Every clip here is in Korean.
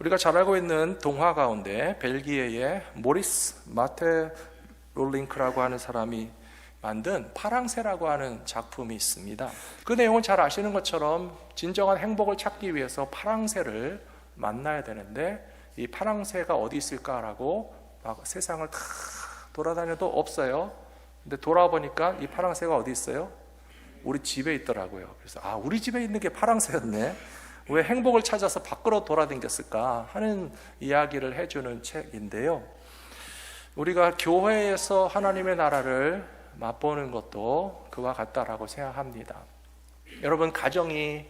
우리가 잘 알고 있는 동화 가운데 벨기에의 모리스 마테롤링크라고 하는 사람이 만든 파랑새라고 하는 작품이 있습니다. 그 내용은 잘 아시는 것처럼 진정한 행복을 찾기 위해서 파랑새를 만나야 되는데, 이 파랑새가 어디 있을까라고 막 세상을 다 돌아다녀도 없어요. 근데 돌아보니까 이 파랑새가 어디 있어요? 우리 집에 있더라고요. 그래서 우리 집에 있는 게 파랑새였네. 왜 행복을 찾아서 밖으로 돌아다녔을까 하는 이야기를 해주는 책인데요. 우리가 교회에서 하나님의 나라를 맛보는 것도 그와 같다라고 생각합니다. 여러분, 가정이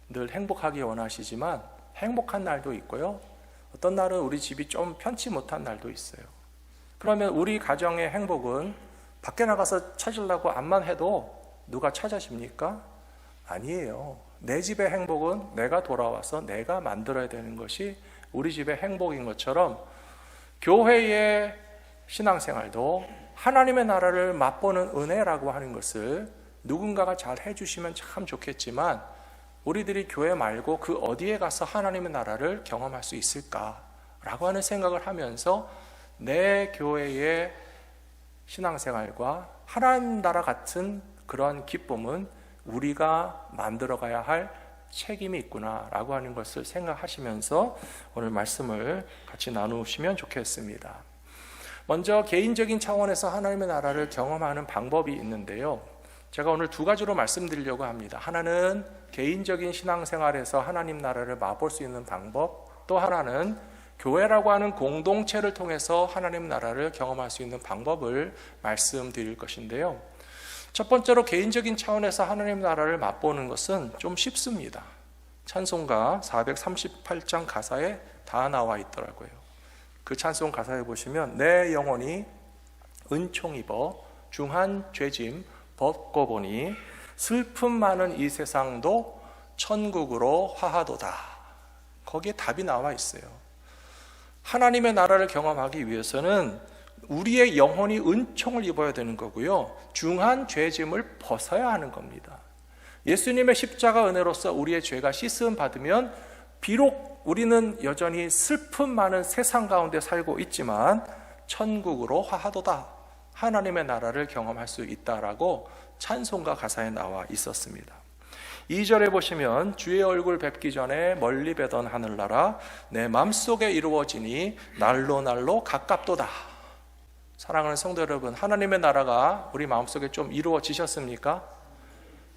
늘 행복하기 원하시지만 행복한 날도 있고요, 어떤 날은 우리 집이 좀 편치 못한 날도 있어요. 그러면 우리 가정의 행복은 밖에 나가서 찾으려고 암만 해도 누가 찾아줍니까? 아니에요. 내 집의 행복은 내가 돌아와서 내가 만들어야 되는 것이 우리 집의 행복인 것처럼, 교회의 신앙생활도 하나님의 나라를 맛보는 은혜라고 하는 것을 누군가가 잘 해주시면 참 좋겠지만, 우리들이 교회 말고 그 어디에 가서 하나님의 나라를 경험할 수 있을까라고 하는 생각을 하면서 내 교회의 신앙생활과 하나님 나라 같은 그런 기쁨은 우리가 만들어가야 할 책임이 있구나라고 하는 것을 생각하시면서 오늘 말씀을 같이 나누시면 좋겠습니다. 먼저 개인적인 차원에서 하나님의 나라를 경험하는 방법이 있는데요, 제가 오늘 두 가지로 말씀드리려고 합니다. 하나는 개인적인 신앙생활에서 하나님 나라를 맛볼 수 있는 방법, 또 하나는 교회라고 하는 공동체를 통해서 하나님 나라를 경험할 수 있는 방법을 말씀드릴 것인데요, 첫 번째로 개인적인 차원에서 하나님 나라를 맛보는 것은 좀 쉽습니다. 찬송가 438장 가사에 다 나와 있더라고요. 그 찬송 가사에 보시면 내 영혼이 은총 입어 중한 죄짐 벗고 보니 슬픔 많은 이 세상도 천국으로 화하도다. 거기에 답이 나와 있어요. 하나님의 나라를 경험하기 위해서는 우리의 영혼이 은총을 입어야 되는 거고요, 중한 죄짐을 벗어야 하는 겁니다. 예수님의 십자가 은혜로서 우리의 죄가 씻음 받으면 비록 우리는 여전히 슬픔 많은 세상 가운데 살고 있지만 천국으로 화하도다, 하나님의 나라를 경험할 수 있다라고 찬송가 가사에 나와 있었습니다. 2절에 보시면 주의 얼굴 뵙기 전에 멀리 뵈던 하늘나라 내 맘속에 이루어지니 날로 날로 가깝도다. 사랑하는 성도 여러분, 하나님의 나라가 우리 마음속에 좀 이루어지셨습니까?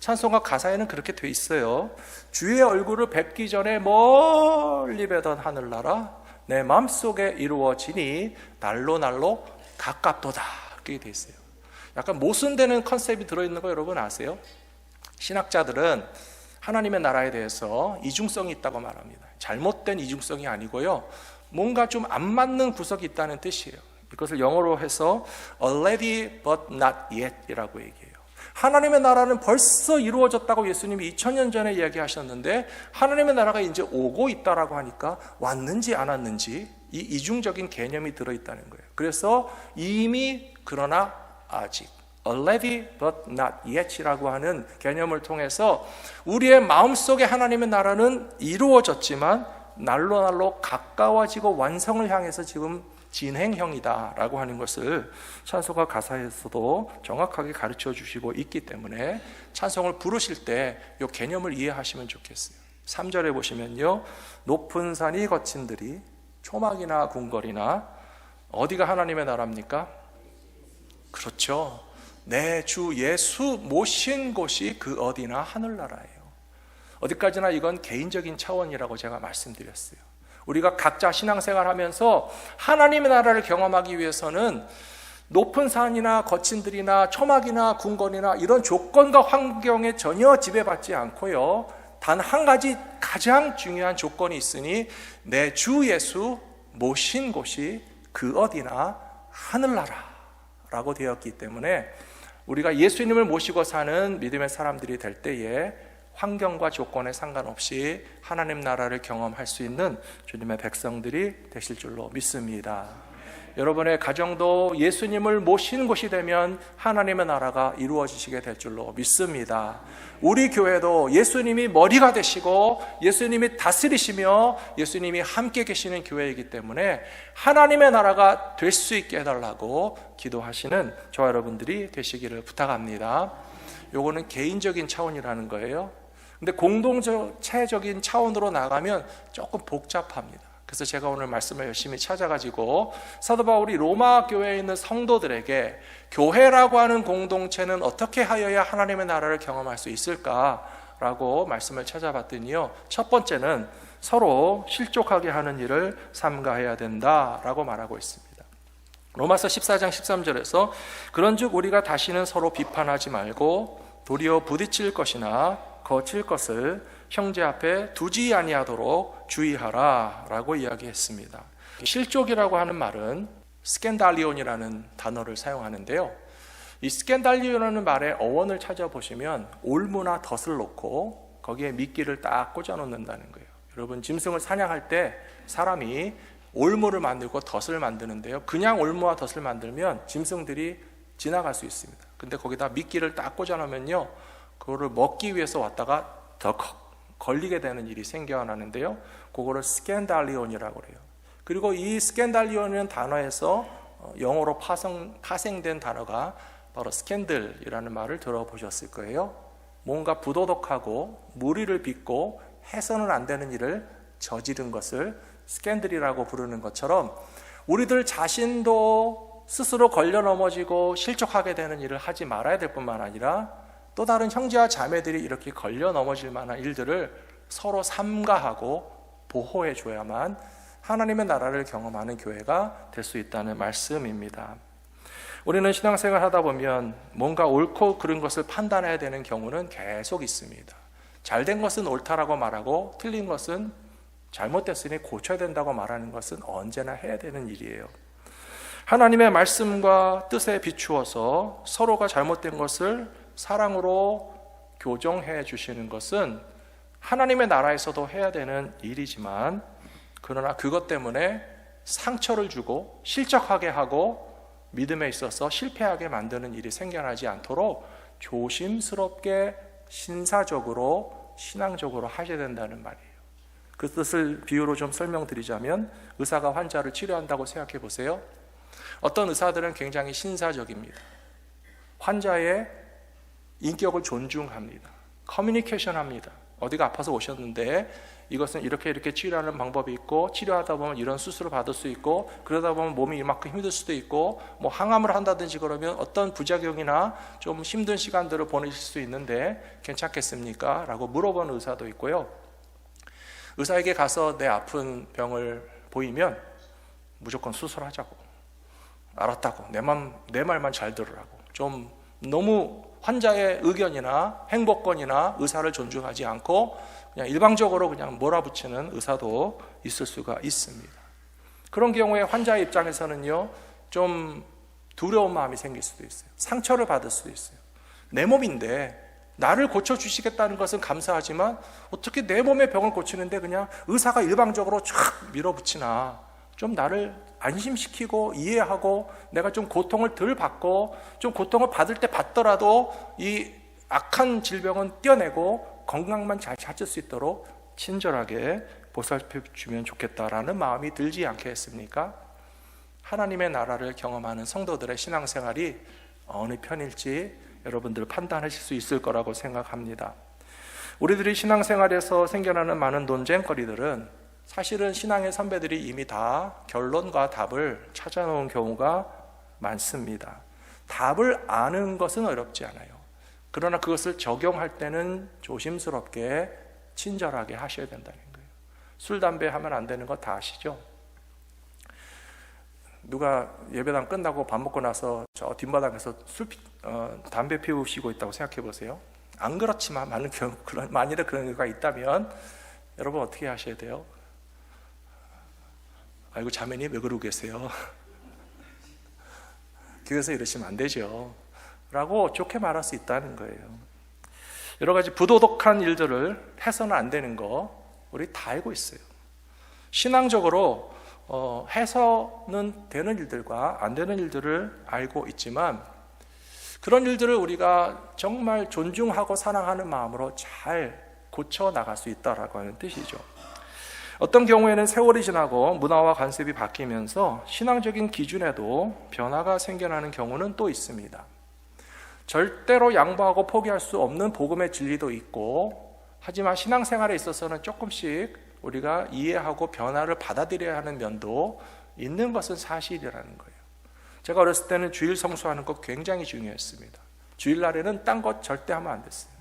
찬송가 가사에는 그렇게 돼 있어요. 주의 얼굴을 뵙기 전에 멀리 뵈던 하늘나라 내 마음속에 이루어지니 날로 날로 가깝도다. 그렇게 돼 있어요. 약간 모순되는 컨셉이 들어있는 거 여러분 아세요? 신학자들은 하나님의 나라에 대해서 이중성이 있다고 말합니다. 잘못된 이중성이 아니고요, 뭔가 좀 안 맞는 구석이 있다는 뜻이에요. 이것을 영어로 해서 already but not yet 이라고 얘기해요. 하나님의 나라는 벌써 이루어졌다고 예수님이 2000년 전에 이야기하셨는데 하나님의 나라가 이제 오고 있다라고 하니까 왔는지 안 왔는지 이 이중적인 개념이 들어있다는 거예요. 그래서 이미 그러나 아직 already but not yet이라고 하는 개념을 통해서 우리의 마음속에 하나님의 나라는 이루어졌지만 날로 날로 가까워지고 완성을 향해서 지금 진행형이다라고 하는 것을 찬송가 가사에서도 정확하게 가르쳐 주시고 있기 때문에 찬송을 부르실 때 이 개념을 이해하시면 좋겠어요. 3절에 보시면요, 높은 산이 거친 들이 초막이나 궁궐이나, 어디가 하나님의 나라입니까? 그렇죠. 내 주 예수 모신 곳이 그 어디나 하늘나라예요. 어디까지나 이건 개인적인 차원이라고 제가 말씀드렸어요. 우리가 각자 신앙생활 하면서 하나님의 나라를 경험하기 위해서는 높은 산이나 거친 들이나 초막이나 궁궐이나 이런 조건과 환경에 전혀 지배받지 않고요, 단 한 가지 가장 중요한 조건이 있으니 내 주 예수 모신 곳이 그 어디나 하늘나라라고 되었기 때문에 우리가 예수님을 모시고 사는 믿음의 사람들이 될 때에 환경과 조건에 상관없이 하나님 나라를 경험할 수 있는 주님의 백성들이 되실 줄로 믿습니다. 여러분의 가정도 예수님을 모신 곳이 되면 하나님의 나라가 이루어지시게 될 줄로 믿습니다. 우리 교회도 예수님이 머리가 되시고 예수님이 다스리시며 예수님이 함께 계시는 교회이기 때문에 하나님의 나라가 될 수 있게 해달라고 기도하시는 저와 여러분들이 되시기를 부탁합니다. 요거는 개인적인 차원이라는 거예요. 근데 공동체적인 차원으로 나가면 조금 복잡합니다. 그래서 제가 오늘 말씀을 열심히 찾아가지고 사도 바울이 로마 교회에 있는 성도들에게 교회라고 하는 공동체는 어떻게 하여야 하나님의 나라를 경험할 수 있을까라고 말씀을 찾아봤더니요, 첫 번째는 서로 실족하게 하는 일을 삼가해야 된다라고 말하고 있습니다. 로마서 14장 13절에서 그런즉 우리가 다시는 서로 비판하지 말고 도리어 부딪힐 것이나 거칠 것을 형제 앞에 두지 아니하도록 주의하라 라고 이야기했습니다. 실족이라고 하는 말은 스캔달리온이라는 단어를 사용하는데요, 이 스캔달리온이라는 말의 어원을 찾아보시면 올무나 덫을 놓고 거기에 미끼를 딱 꽂아 놓는다는 거예요. 여러분, 짐승을 사냥할 때 사람이 올무를 만들고 덫을 만드는데요, 그냥 올무와 덫을 만들면 짐승들이 지나갈 수 있습니다. 근데 거기다 미끼를 딱 꽂아 놓으면요, 그거를 먹기 위해서 왔다가 더 걸리게 되는 일이 생겨나는데요, 그거를 스캔달리온이라고 그래요. 그리고 이 스캔달리온이라는 단어에서 영어로 파생된 단어가 바로 스캔들이라는 말을 들어보셨을 거예요. 뭔가 부도덕하고 무리를 빚고 해서는 안 되는 일을 저지른 것을 스캔들이라고 부르는 것처럼 우리들 자신도 스스로 걸려 넘어지고 실족하게 되는 일을 하지 말아야 될 뿐만 아니라 또 다른 형제와 자매들이 이렇게 걸려 넘어질 만한 일들을 서로 삼가하고 보호해 줘야만 하나님의 나라를 경험하는 교회가 될 수 있다는 말씀입니다. 우리는 신앙생활 하다 보면 뭔가 옳고 그른 것을 판단해야 되는 경우는 계속 있습니다. 잘된 것은 옳다라고 말하고 틀린 것은 잘못됐으니 고쳐야 된다고 말하는 것은 언제나 해야 되는 일이에요. 하나님의 말씀과 뜻에 비추어서 서로가 잘못된 것을 사랑으로 교정해 주시는 것은 하나님의 나라에서도 해야 되는 일이지만, 그러나 그것 때문에 상처를 주고 실족하게 하고 믿음에 있어서 실패하게 만드는 일이 생겨나지 않도록 조심스럽게 신사적으로 신앙적으로 하셔야 된다는 말이에요. 그 뜻을 비유로 좀 설명드리자면, 의사가 환자를 치료한다고 생각해 보세요. 어떤 의사들은 굉장히 신사적입니다. 환자의 인격을 존중합니다. 커뮤니케이션 합니다. 어디가 아파서 오셨는데 이것은 이렇게 치료하는 방법이 있고, 치료하다 보면 이런 수술을 받을 수 있고, 그러다 보면 몸이 이만큼 힘들 수도 있고, 뭐 항암을 한다든지 그러면 어떤 부작용이나 좀 힘든 시간들을 보내실 수 있는데 괜찮겠습니까? 라고 물어보는 의사도 있고요. 의사에게 가서 내 아픈 병을 보이면 무조건 수술하자고, 알았다고, 내 말만 잘 들으라고, 좀 너무 환자의 의견이나 행복권이나 의사를 존중하지 않고 그냥 일방적으로 그냥 몰아붙이는 의사도 있을 수가 있습니다. 그런 경우에 환자의 입장에서는요, 좀 두려운 마음이 생길 수도 있어요. 상처를 받을 수도 있어요. 내 몸인데 나를 고쳐주시겠다는 것은 감사하지만 어떻게 내 몸의 병을 고치는데 그냥 의사가 일방적으로 쫙 밀어붙이나, 좀 나를 안심시키고 이해하고 내가 좀 고통을 덜 받고, 좀 고통을 받을 때 받더라도 이 악한 질병은 떼어내고 건강만 잘 찾을 수 있도록 친절하게 보살펴 주면 좋겠다라는 마음이 들지 않겠습니까? 하나님의 나라를 경험하는 성도들의 신앙생활이 어느 편일지 여러분들 판단하실 수 있을 거라고 생각합니다. 우리들이 신앙생활에서 생겨나는 많은 논쟁거리들은 사실은 신앙의 선배들이 이미 다 결론과 답을 찾아놓은 경우가 많습니다. 답을 아는 것은 어렵지 않아요. 그러나 그것을 적용할 때는 조심스럽게 친절하게 하셔야 된다는 거예요. 술, 담배 하면 안 되는 거 다 아시죠? 누가 예배당 끝나고 밥 먹고 나서 저 뒷마당에서 담배 피우시고 있다고 생각해 보세요. 안 그렇지만 만일에 그런 경우가 있다면 여러분 어떻게 하셔야 돼요? 아이고 자매님 왜 그러고 계세요? 교회에서 이러시면 안 되죠 라고 좋게 말할 수 있다는 거예요. 여러 가지 부도덕한 일들을 해서는 안 되는 거 우리 다 알고 있어요. 신앙적으로 해서는 되는 일들과 안 되는 일들을 알고 있지만 그런 일들을 우리가 정말 존중하고 사랑하는 마음으로 잘 고쳐 나갈 수 있다라고 하는 뜻이죠. 어떤 경우에는 세월이 지나고 문화와 관습이 바뀌면서 신앙적인 기준에도 변화가 생겨나는 경우는 또 있습니다. 절대로 양보하고 포기할 수 없는 복음의 진리도 있고, 하지만 신앙생활에 있어서는 조금씩 우리가 이해하고 변화를 받아들여야 하는 면도 있는 것은 사실이라는 거예요. 제가 어렸을 때는 주일 성수하는 것 굉장히 중요했습니다. 주일날에는 딴 것 절대 하면 안 됐어요.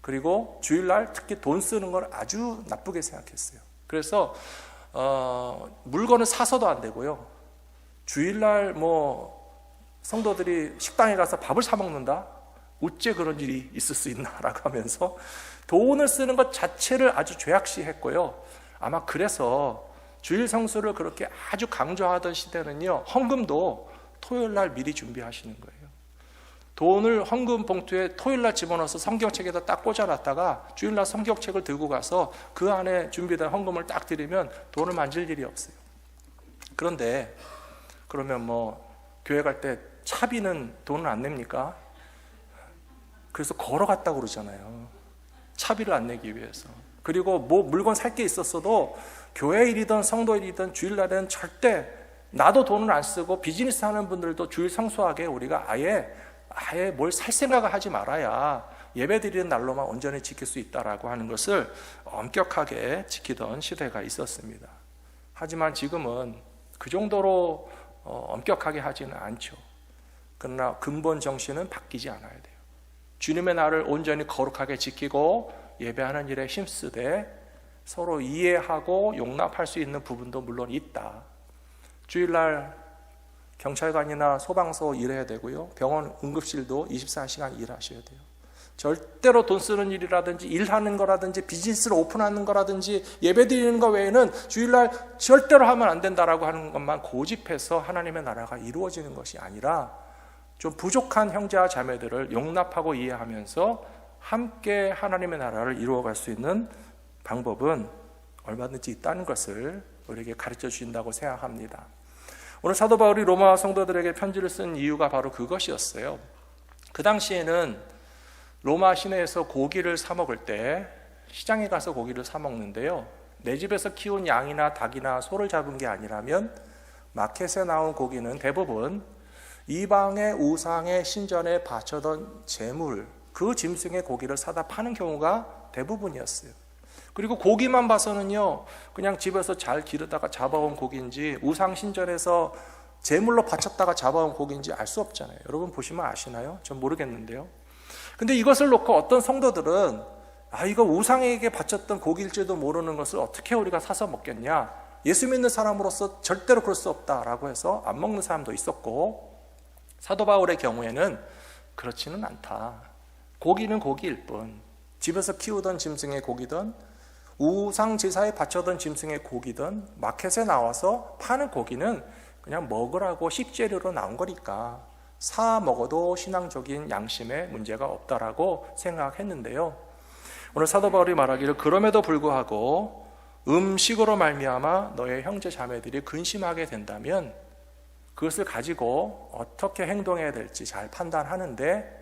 그리고 주일날 특히 돈 쓰는 걸 아주 나쁘게 생각했어요. 그래서 물건을 사서도 안 되고요. 주일날 성도들이 식당에 가서 밥을 사 먹는다? 어째 그런 일이 있을 수 있나라고 하면서 돈을 쓰는 것 자체를 아주 죄악시했고요. 아마 그래서 주일 성수를 그렇게 아주 강조하던 시대는요, 헌금도 토요일날 미리 준비하시는 거예요. 돈을 헌금 봉투에 토요일날 집어넣어서 성경책에다 딱 꽂아놨다가 주일날 성경책을 들고 가서 그 안에 준비된 헌금을 딱 드리면 돈을 만질 일이 없어요. 그런데 그러면 교회 갈 때 차비는 돈을 안 냅니까? 그래서 걸어갔다고 그러잖아요. 차비를 안 내기 위해서. 그리고 물건 살 게 있었어도 교회 일이든 성도 일이든 주일날에는 절대 나도 돈을 안 쓰고 비즈니스 하는 분들도 주일 성수하게 우리가 아예 뭘 살 생각을 하지 말아야 예배 드리는 날로만 온전히 지킬 수 있다라고 하는 것을 엄격하게 지키던 시대가 있었습니다. 하지만 지금은 그 정도로 엄격하게 하지는 않죠. 그러나 근본 정신은 바뀌지 않아야 돼요. 주님의 날을 온전히 거룩하게 지키고 예배하는 일에 힘쓰되 서로 이해하고 용납할 수 있는 부분도 물론 있다. 주일날 경찰관이나 소방서 일해야 되고요. 병원 응급실도 24시간 일하셔야 돼요. 절대로 돈 쓰는 일이라든지 일하는 거라든지 비즈니스를 오픈하는 거라든지 예배 드리는 거 외에는 주일날 절대로 하면 안 된다라고 하는 것만 고집해서 하나님의 나라가 이루어지는 것이 아니라 좀 부족한 형제와 자매들을 용납하고 이해하면서 함께 하나님의 나라를 이루어갈 수 있는 방법은 얼마든지 있다는 것을 우리에게 가르쳐 주신다고 생각합니다. 오늘 사도 바울이 로마 성도들에게 편지를 쓴 이유가 바로 그것이었어요. 그 당시에는 로마 시내에서 고기를 사 먹을 때 시장에 가서 고기를 사 먹는데요, 내 집에서 키운 양이나 닭이나 소를 잡은 게 아니라면 마켓에 나온 고기는 대부분 이방의 우상의 신전에 바쳐던 제물, 그 짐승의 고기를 사다 파는 경우가 대부분이었어요. 그리고 고기만 봐서는요, 그냥 집에서 잘 기르다가 잡아온 고기인지 우상 신전에서 제물로 바쳤다가 잡아온 고기인지 알 수 없잖아요. 여러분 보시면 아시나요? 전 모르겠는데요. 근데 이것을 놓고 어떤 성도들은 이거 우상에게 바쳤던 고기일지도 모르는 것을 어떻게 우리가 사서 먹겠냐, 예수 믿는 사람으로서 절대로 그럴 수 없다라고 해서 안 먹는 사람도 있었고, 사도 바울의 경우에는 그렇지는 않다. 고기는 고기일 뿐, 집에서 키우던 짐승의 고기든 우상 제사에 바쳐던 짐승의 고기든 마켓에 나와서 파는 고기는 그냥 먹으라고 식재료로 나온 거니까 사 먹어도 신앙적인 양심에 문제가 없다라고 생각했는데요, 오늘 사도 바울이 말하기를 그럼에도 불구하고 음식으로 말미암아 너의 형제 자매들이 근심하게 된다면 그것을 가지고 어떻게 행동해야 될지 잘 판단하는데,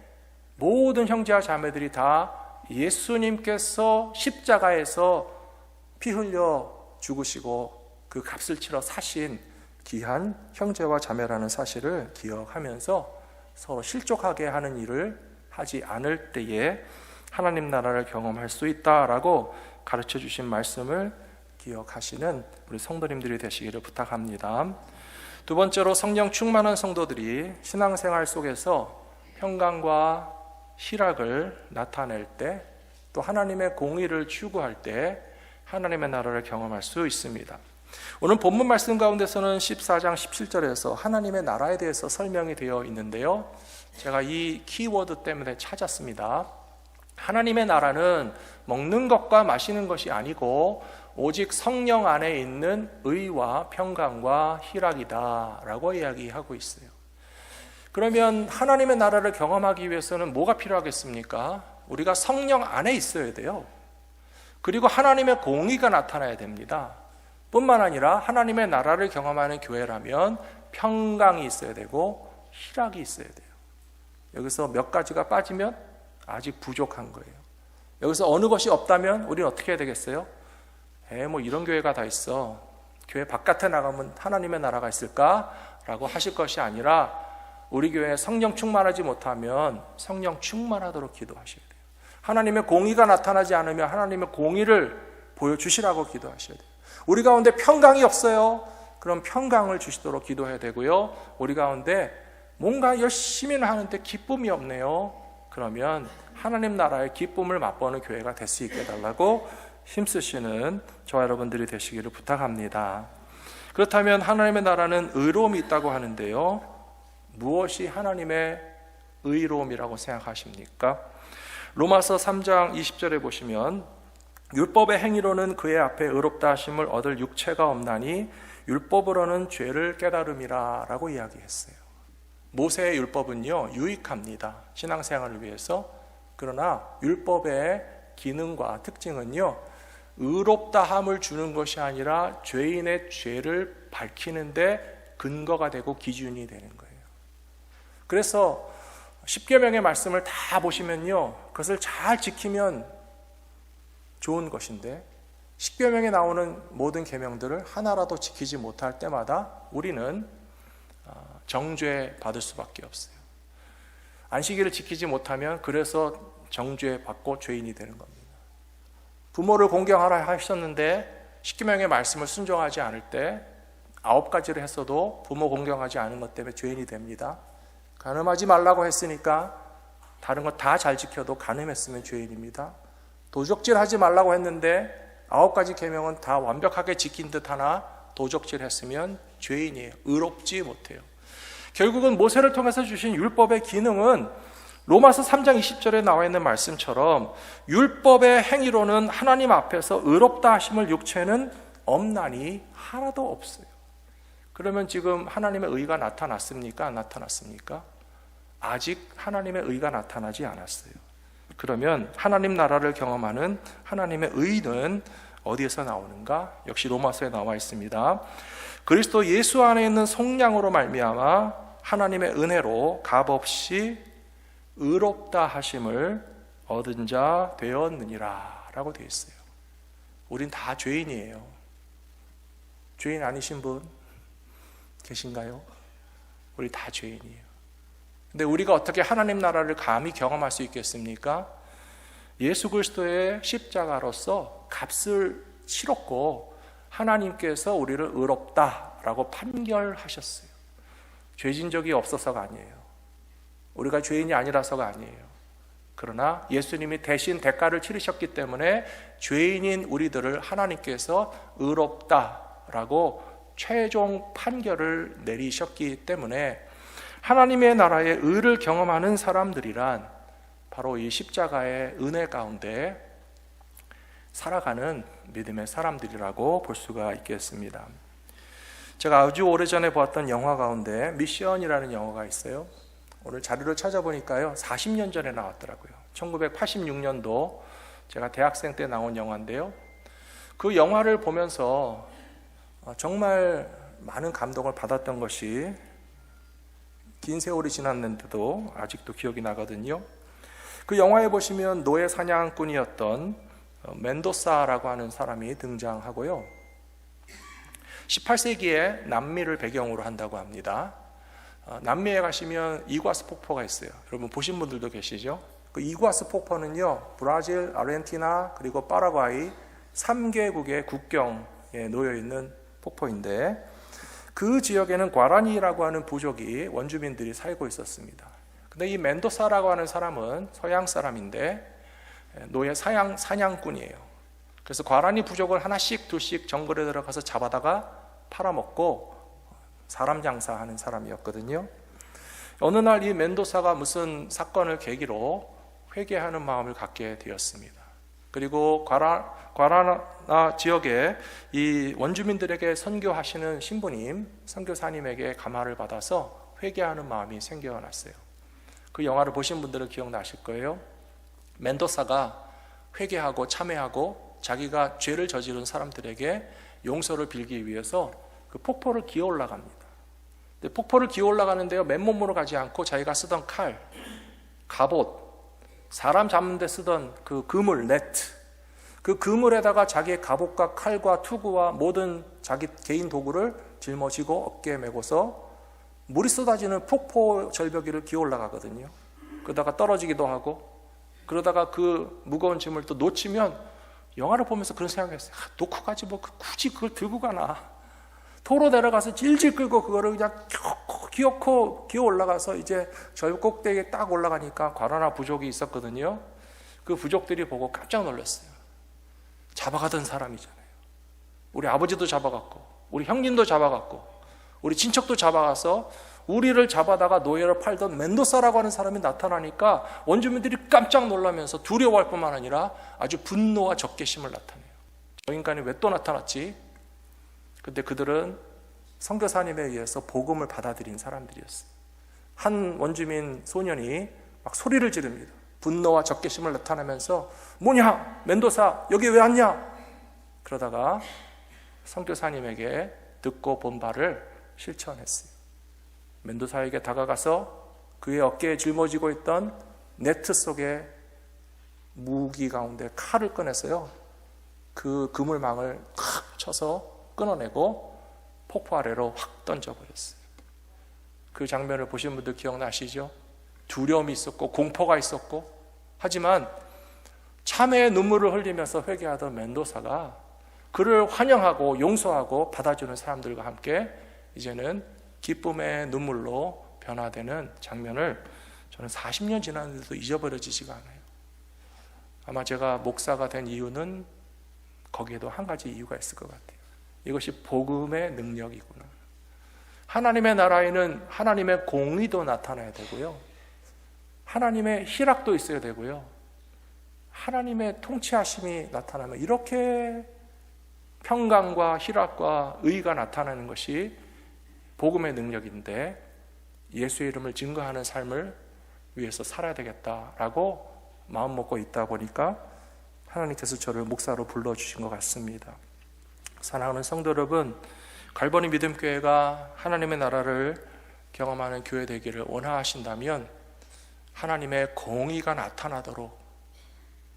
모든 형제와 자매들이 다 예수님께서 십자가에서 피 흘려 죽으시고 그 값을 치러 사신 귀한 형제와 자매라는 사실을 기억하면서 서로 실족하게 하는 일을 하지 않을 때에 하나님 나라를 경험할 수 있다라고 가르쳐 주신 말씀을 기억하시는 우리 성도님들이 되시기를 부탁합니다. 두 번째로, 성령 충만한 성도들이 신앙생활 속에서 평강과 희락을 나타낼 때, 또 하나님의 공의를 추구할 때 하나님의 나라를 경험할 수 있습니다. 오늘 본문 말씀 가운데서는 14장 17절에서 하나님의 나라에 대해서 설명이 되어 있는데요, 제가 이 키워드 때문에 찾았습니다. 하나님의 나라는 먹는 것과 마시는 것이 아니고 오직 성령 안에 있는 의와 평강과 희락이다 라고 이야기하고 있어요. 그러면 하나님의 나라를 경험하기 위해서는 뭐가 필요하겠습니까? 우리가 성령 안에 있어야 돼요. 그리고 하나님의 공의가 나타나야 됩니다. 뿐만 아니라 하나님의 나라를 경험하는 교회라면 평강이 있어야 되고 희락이 있어야 돼요. 여기서 몇 가지가 빠지면 아직 부족한 거예요. 여기서 어느 것이 없다면 우리는 어떻게 해야 되겠어요? 뭐 이런 교회가 다 있어. 교회 바깥에 나가면 하나님의 나라가 있을까? 라고 하실 것이 아니라 우리 교회에 성령 충만하지 못하면 성령 충만하도록 기도하셔야 돼요. 하나님의 공의가 나타나지 않으면 하나님의 공의를 보여주시라고 기도하셔야 돼요. 우리 가운데 평강이 없어요. 그럼 평강을 주시도록 기도해야 되고요. 우리 가운데 뭔가 열심히는 하는데 기쁨이 없네요. 그러면 하나님 나라의 기쁨을 맛보는 교회가 될 수 있게 해달라고 힘쓰시는 저와 여러분들이 되시기를 부탁합니다. 그렇다면 하나님의 나라는 의로움이 있다고 하는데요, 무엇이 하나님의 의로움이라고 생각하십니까? 로마서 3장 20절에 보시면 율법의 행위로는 그의 앞에 의롭다 하심을 얻을 육체가 없나니 율법으로는 죄를 깨달음이라 라고 이야기했어요. 모세의 율법은요 유익합니다, 신앙생활을 위해서. 그러나 율법의 기능과 특징은요 의롭다함을 주는 것이 아니라 죄인의 죄를 밝히는데 근거가 되고 기준이 되는 거예요. 그래서 십계명의 말씀을 다 보시면요 그것을 잘 지키면 좋은 것인데, 십계명에 나오는 모든 계명들을 하나라도 지키지 못할 때마다 우리는 정죄 받을 수밖에 없어요. 안식일을 지키지 못하면 그래서 정죄 받고 죄인이 되는 겁니다. 부모를 공경하라 하셨는데 십계명의 말씀을 순종하지 않을 때 9가지를 했어도 부모 공경하지 않은 것 때문에 죄인이 됩니다. 간음하지 말라고 했으니까 다른 거 다 잘 지켜도 간음했으면 죄인입니다. 도적질하지 말라고 했는데 9가지 계명은 다 완벽하게 지킨 듯 하나 도적질했으면 죄인이에요. 의롭지 못해요. 결국은 모세를 통해서 주신 율법의 기능은 로마서 3장 20절에 나와 있는 말씀처럼 율법의 행위로는 하나님 앞에서 의롭다 하심을 육체는 없나니 하나도 없어요. 그러면 지금 하나님의 의가 나타났습니까? 안 나타났습니까? 아직 하나님의 의가 나타나지 않았어요. 그러면 하나님 나라를 경험하는 하나님의 의는 어디에서 나오는가? 역시 로마서에 나와 있습니다. 그리스도 예수 안에 있는 속량으로 말미암아 하나님의 은혜로 값없이 의롭다 하심을 얻은 자 되었느니라 라고 되어 있어요. 우린 다 죄인이에요. 죄인 아니신 분 계신가요? 우리 다 죄인이에요. 근데 우리가 어떻게 하나님 나라를 감히 경험할 수 있겠습니까? 예수 그리스도의 십자가로서 값을 치렀고 하나님께서 우리를 의롭다라고 판결하셨어요. 죄진 적이 없어서가 아니에요. 우리가 죄인이 아니라서가 아니에요. 그러나 예수님이 대신 대가를 치르셨기 때문에 죄인인 우리들을 하나님께서 의롭다라고 최종 판결을 내리셨기 때문에 하나님의 나라의 의를 경험하는 사람들이란 바로 이 십자가의 은혜 가운데 살아가는 믿음의 사람들이라고 볼 수가 있겠습니다. 제가 아주 오래전에 보았던 영화 가운데 미션이라는 영화가 있어요. 오늘 자료를 찾아보니까요 40년 전에 나왔더라고요. 1986년도 제가 대학생 때 나온 영화인데요, 그 영화를 보면서 정말 많은 감동을 받았던 것이 긴 세월이 지났는데도 아직도 기억이 나거든요. 그 영화에 보시면 노예 사냥꾼이었던 멘도사라고 하는 사람이 등장하고요, 18세기에 남미를 배경으로 한다고 합니다. 남미에 가시면 이과스 폭포가 있어요. 여러분 보신 분들도 계시죠? 그 이과스 폭포는요 브라질, 아르헨티나 그리고 파라과이 3개국의 국경에 놓여 있는 폭포인데, 그 지역에는 과라니라고 하는 부족이 원주민들이 살고 있었습니다. 근데 이 멘도사라고 하는 사람은 서양 사람인데 노예 사냥꾼이에요. 그래서 과라니 부족을 하나씩 둘씩 정글에 들어가서 잡아다가 팔아먹고 사람 장사하는 사람이었거든요. 어느 날 이 멘도사가 무슨 사건을 계기로 회개하는 마음을 갖게 되었습니다. 그리고 과라나 지역에 이 원주민들에게 선교하시는 신부님, 선교사님에게 감화를 받아서 회개하는 마음이 생겨났어요. 그 영화를 보신 분들은 기억나실 거예요. 멘도사가 회개하고 참회하고 자기가 죄를 저지른 사람들에게 용서를 빌기 위해서 그 폭포를 기어 올라갑니다. 근데 폭포를 기어 올라가는데요, 맨몸으로 가지 않고 자기가 쓰던 칼, 갑옷, 사람 잡는 데 쓰던 그 그물, 네트, 그 그물에다가 자기의 갑옷과 칼과 투구와 모든 자기 개인 도구를 짊어지고 어깨에 메고서 물이 쏟아지는 폭포 절벽위를 기어 올라가거든요. 그러다가 떨어지기도 하고, 그러다가 그 무거운 짐을 또 놓치면 영화를 보면서 그런 생각을 했어요. 놓고 가지 뭐 굳이 그걸 들고 가나. 도로 내려가서 질질 끌고 그거를 그냥 기어코 기어 올라가서 이제 절벽 꼭대기에 딱 올라가니까 과라나 부족이 있었거든요. 그 부족들이 보고 깜짝 놀랐어요. 잡아가던 사람이잖아요. 우리 아버지도 잡아갔고, 우리 형님도 잡아갔고, 우리 친척도 잡아가서 우리를 잡아다가 노예로 팔던 멘도사라고 하는 사람이 나타나니까 원주민들이 깜짝 놀라면서 두려워할 뿐만 아니라 아주 분노와 적개심을 나타내요. 저 인간이 왜 또 나타났지? 근데 그들은 선교사님에 의해서 복음을 받아들인 사람들이었어요. 한 원주민 소년이 막 소리를 지릅니다. 분노와 적개심을 나타내면서 뭐냐? 멘도사 여기 왜 왔냐? 그러다가 선교사님에게 듣고 본 바를 실천했어요. 멘도사에게 다가가서 그의 어깨에 짊어지고 있던 네트 속에 무기 가운데 칼을 꺼내서요, 그 그물망을 탁 쳐서 끊어내고 폭포 아래로 확 던져버렸어요. 그 장면을 보신 분들 기억나시죠? 두려움이 있었고 공포가 있었고, 하지만 참회의 눈물을 흘리면서 회개하던 멘도사가 그를 환영하고 용서하고 받아주는 사람들과 함께 이제는 기쁨의 눈물로 변화되는 장면을 저는 40년 지났는데도 잊어버려지지가 않아요. 아마 제가 목사가 된 이유는 거기에도 한 가지 이유가 있을 것 같아요. 이것이 복음의 능력이구나. 하나님의 나라에는 하나님의 공의도 나타나야 되고요, 하나님의 희락도 있어야 되고요, 하나님의 통치하심이 나타나면 이렇게 평강과 희락과 의가 나타나는 것이 복음의 능력인데, 예수의 이름을 증거하는 삶을 위해서 살아야 되겠다라고 마음 먹고 있다 보니까 하나님께서 저를 목사로 불러주신 것 같습니다. 사랑하는 성도 여러분, 갈보리 믿음교회가 하나님의 나라를 경험하는 교회 되기를 원하신다면 하나님의 공의가 나타나도록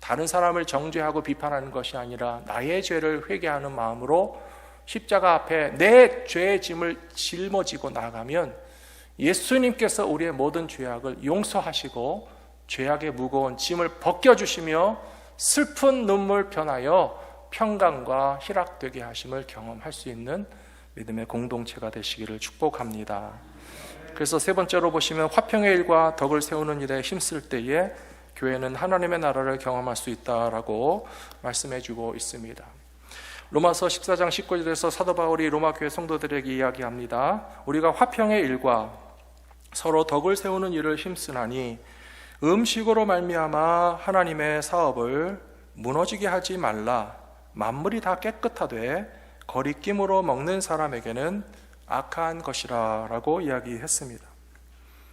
다른 사람을 정죄하고 비판하는 것이 아니라 나의 죄를 회개하는 마음으로 십자가 앞에 내 죄의 짐을 짊어지고 나아가면 예수님께서 우리의 모든 죄악을 용서하시고 죄악의 무거운 짐을 벗겨주시며 슬픈 눈물 변하여 평강과 희락되게 하심을 경험할 수 있는 믿음의 공동체가 되시기를 축복합니다. 그래서 세 번째로 보시면 화평의 일과 덕을 세우는 일에 힘쓸 때에 교회는 하나님의 나라를 경험할 수 있다라고 말씀해 주고 있습니다. 로마서 14장 19절에서 사도 바울이 로마 교회 성도들에게 이야기합니다. 우리가 화평의 일과 서로 덕을 세우는 일을 힘쓰나니 음식으로 말미암아 하나님의 사업을 무너지게 하지 말라. 만물이 다 깨끗하되 거리낌으로 먹는 사람에게는 악한 것이라 라고 이야기했습니다.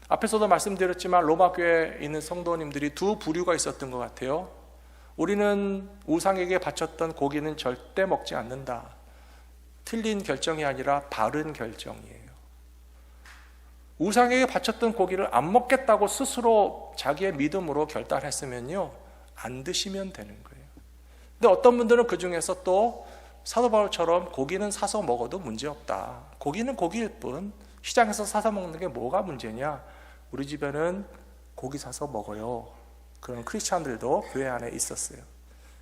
앞에서도 말씀드렸지만 로마 교회에 있는 성도님들이 두 부류가 있었던 것 같아요. 우리는 우상에게 바쳤던 고기는 절대 먹지 않는다. 틀린 결정이 아니라 바른 결정이에요. 우상에게 바쳤던 고기를 안 먹겠다고 스스로 자기의 믿음으로 결단했으면요, 안 드시면 되는 거예요. 근데 어떤 분들은 그 중에서 또 사도 바울처럼 고기는 사서 먹어도 문제없다. 고기는 고기일 뿐 시장에서 사서 먹는 게 뭐가 문제냐. 우리 집에는 고기 사서 먹어요. 그런 크리스찬들도 교회 안에 있었어요.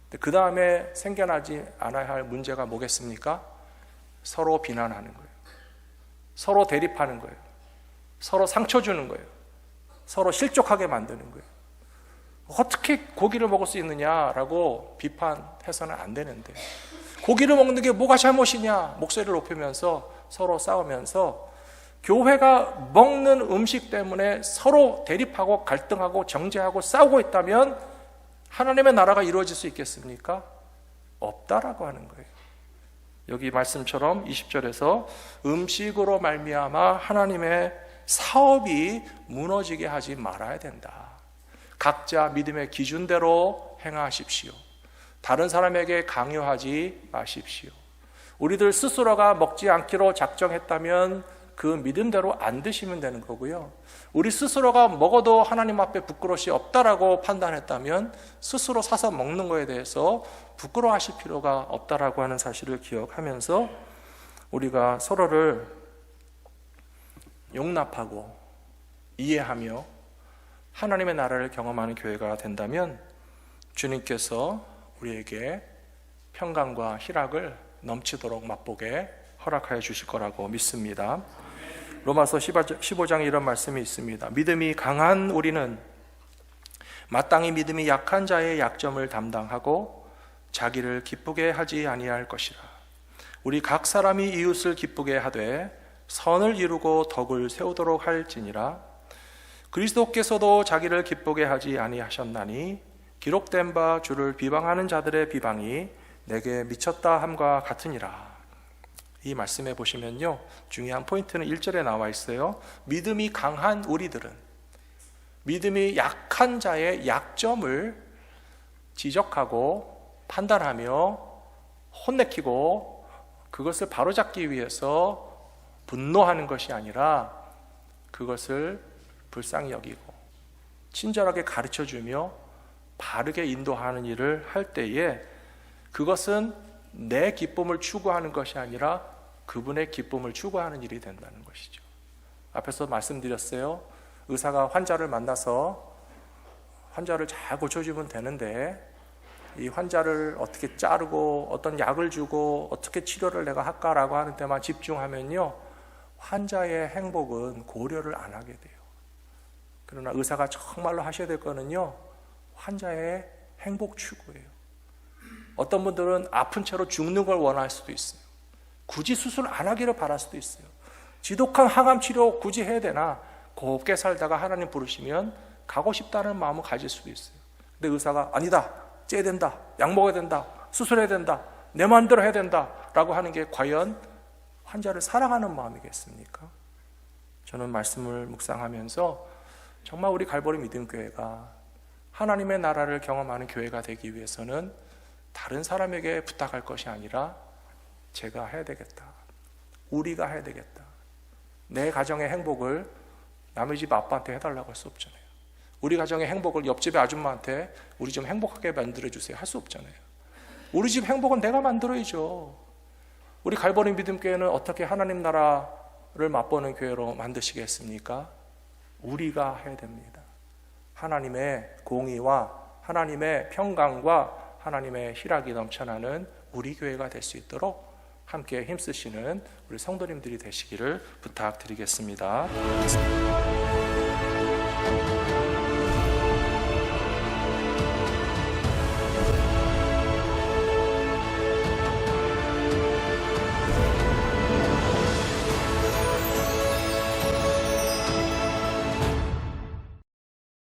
근데 그 다음에 생겨나지 않아야 할 문제가 뭐겠습니까? 서로 비난하는 거예요. 서로 대립하는 거예요. 서로 상처 주는 거예요. 서로 실족하게 만드는 거예요. 어떻게 고기를 먹을 수 있느냐라고 비판해서는 안 되는데, 고기를 먹는 게 뭐가 잘못이냐 목소리를 높이면서 서로 싸우면서 교회가 먹는 음식 때문에 서로 대립하고 갈등하고 정죄하고 싸우고 있다면 하나님의 나라가 이루어질 수 있겠습니까? 없다라고 하는 거예요. 여기 말씀처럼 20절에서 음식으로 말미암아 하나님의 사업이 무너지게 하지 말아야 된다. 각자 믿음의 기준대로 행하십시오. 다른 사람에게 강요하지 마십시오. 우리들 스스로가 먹지 않기로 작정했다면 그 믿음대로 안 드시면 되는 거고요. 우리 스스로가 먹어도 하나님 앞에 부끄러움이 없다라고 판단했다면 스스로 사서 먹는 거에 대해서 부끄러워하실 필요가 없다라고 하는 사실을 기억하면서 우리가 서로를 용납하고 이해하며 하나님의 나라를 경험하는 교회가 된다면 주님께서 우리에게 평강과 희락을 넘치도록 맛보게 허락하여 주실 거라고 믿습니다. 로마서 15장에 이런 말씀이 있습니다. 믿음이 강한 우리는 마땅히 믿음이 약한 자의 약점을 담당하고 자기를 기쁘게 하지 아니할 것이라. 우리 각 사람이 이웃을 기쁘게 하되 선을 이루고 덕을 세우도록 할지니라. 그리스도께서도 자기를 기쁘게 하지 아니하셨나니 기록된 바 주를 비방하는 자들의 비방이 내게 미쳤다 함과 같으니라. 이 말씀에 보시면요, 중요한 포인트는 1절에 나와 있어요. 믿음이 강한 우리들은 믿음이 약한 자의 약점을 지적하고 판단하며 혼내키고 그것을 바로잡기 위해서 분노하는 것이 아니라 그것을 불쌍히 여기고 친절하게 가르쳐주며 바르게 인도하는 일을 할 때에 그것은 내 기쁨을 추구하는 것이 아니라 그분의 기쁨을 추구하는 일이 된다는 것이죠. 앞에서 말씀드렸어요. 의사가 환자를 만나서 환자를 잘 고쳐주면 되는데 이 환자를 어떻게 자르고 어떤 약을 주고 어떻게 치료를 내가 할까라고 하는 데만 집중하면요, 환자의 행복은 고려를 안 하게 돼요. 그러나 의사가 정말로 하셔야 될 거는요, 환자의 행복 추구예요. 어떤 분들은 아픈 채로 죽는 걸 원할 수도 있어요. 굳이 수술 안 하기를 바랄 수도 있어요. 지독한 항암 치료 굳이 해야 되나? 곱게 살다가 하나님 부르시면 가고 싶다는 마음을 가질 수도 있어요. 근데 의사가 아니다, 째야 된다, 약 먹어야 된다, 수술해야 된다, 내 마음대로 해야 된다 라고 하는 게 과연 환자를 사랑하는 마음이겠습니까? 저는 말씀을 묵상하면서 정말 우리 갈보리 믿음교회가 하나님의 나라를 경험하는 교회가 되기 위해서는 다른 사람에게 부탁할 것이 아니라 제가 해야 되겠다, 우리가 해야 되겠다. 내 가정의 행복을 남의 집 아빠한테 해달라고 할 수 없잖아요. 우리 가정의 행복을 옆집의 아줌마한테 우리 좀 행복하게 만들어주세요 할 수 없잖아요. 우리 집 행복은 내가 만들어야죠. 우리 갈보리 믿음교회는 어떻게 하나님 나라를 맛보는 교회로 만드시겠습니까? 우리가 해야 됩니다. 하나님의 공의와 하나님의 평강과 하나님의 희락이 넘쳐나는 우리 교회가 될 수 있도록 함께 힘쓰시는 우리 성도님들이 되시기를 부탁드리겠습니다.